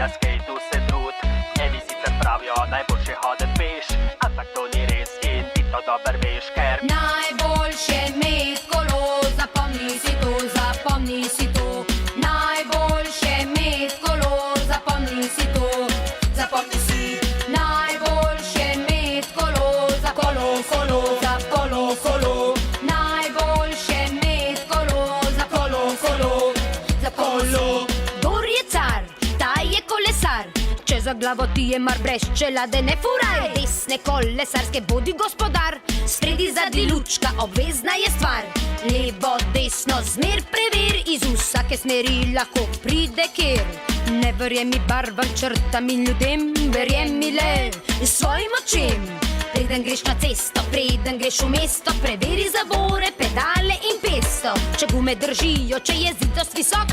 na skateu se trud. Eni sicer pravijo, najboljše hodit peš, ampak to ni res in ti to dober veš, ker najboljše imeti kolo, zapomni si to, zapomni si to. Najboljše imeti kolo, zapomni si to, zapomni si. Najboljše imeti kolo, za kolo, kolo, za kolo, kolo. Najboljše imeti kolo, za kolo, kolo, za kolo. Gor je car, ta je kolesar, če za glavo ti je mar brez čelade ne furaj. Desne kolesarske bodi gospodar, spredi zadnji lučka, obvezna je stvar. Levo, desno, zmer preveri, iz vsake smeri lahko pride kjer. Ne verjemi barvam, črtam in ljudem, verjemi le svojim očem. Preden greš na cesto, preden greš v mesto, preveri zavore, pedale in pesto. Če gume držijo, če je zidost visok,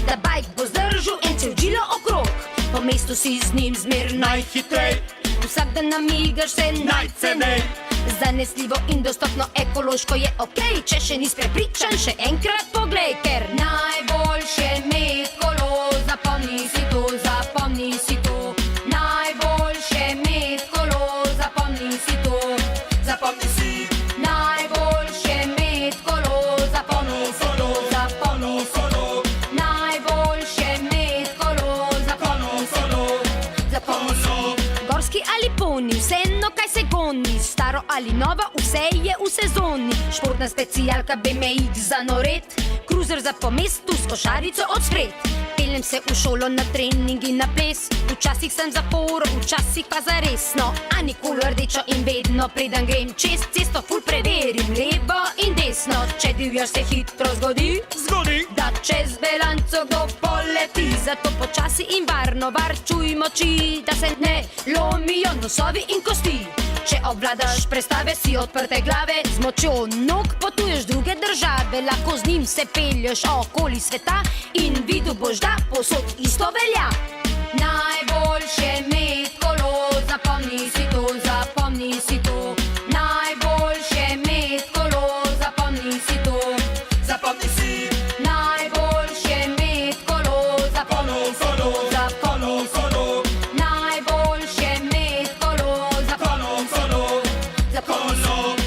da bajk bo zdržal en cel džilo okrog. Po mestu si z njim zmer najhitrej, vsak dan namigaš se najcenej. Zanesljivo in dostopno ekološko je okej, če še nisi prepričan, še enkrat poglej, ker najboljše imeti kolo, zapomni si to, zapomni si to. Najboljše imeti kolo, zapomni si to, zapomni si. Najboljše imeti kolo, zapomni si to, zapomni si to. Najboljše imeti kolo, zapomni si to, zapomni si. Gorski ali poni, vseeno kaj se goni, staro ali nova, vse je v sezoni. Športna specialka BMX za noret, kruzer za po mestu s košarico od spred. Peljem se v šolo na trening in na ples, včasih sem zaporo, včasih pa zaresno. A nikoli rdečo in vedno, preden grem čez cesto, ful preverim levo in desno. Če divjaš se hitro zgodi, da čez belanco go poleti. Zato počasi in varno varčuj moči, da se ne lomijo nosovi in kosti. Če obvladaš prestave, si odprte glave, z močjo nog potuješ druge države. Lahko z njim se pelješ okoli sveta in videl boš, da posod isto velja. Najboljše imeti kolo, zapomni si to, zapomni si to. Najboljše imeti kolo, zapomni si to, zapomni si. Najboljše imeti kolo, zapomni si to, zapomni si to. Najboljše imeti kolo, zapomni si to, zapomni si.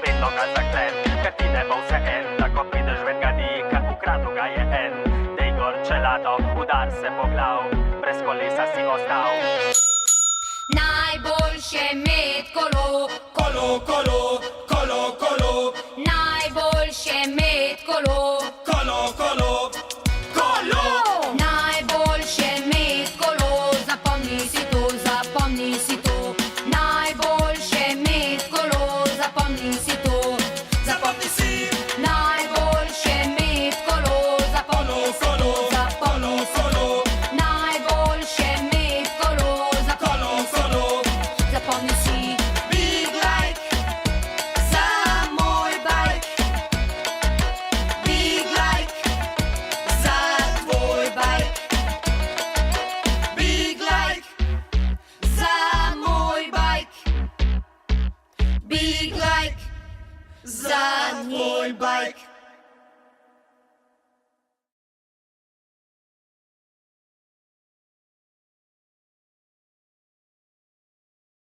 vedno ga zaklem, ker ti ne bo vse en. Tako prideš ven ga ni, kar ukradel ga je en. Dej gor čelado, udar se po glav, brez kolesa si ostal. Najboljše imeti kolo, Kolo, kolo, kolo, kolo, najboljše imeti kolo, kolo, kolo, kolo. najboljše imeti kolo, zapomni si to, zapomni si to. Najboljše imeti kolo, zapomni si to, Zapomni si, najboljše imeti kolo, zapomni si to, zapomni si to. Najboljše imeti kolo, zapomni si to, zapomni si. big like, Za moj bajk, big like, za tvoj bajk, big like, za moj bajk, big like, za tvoj bajk.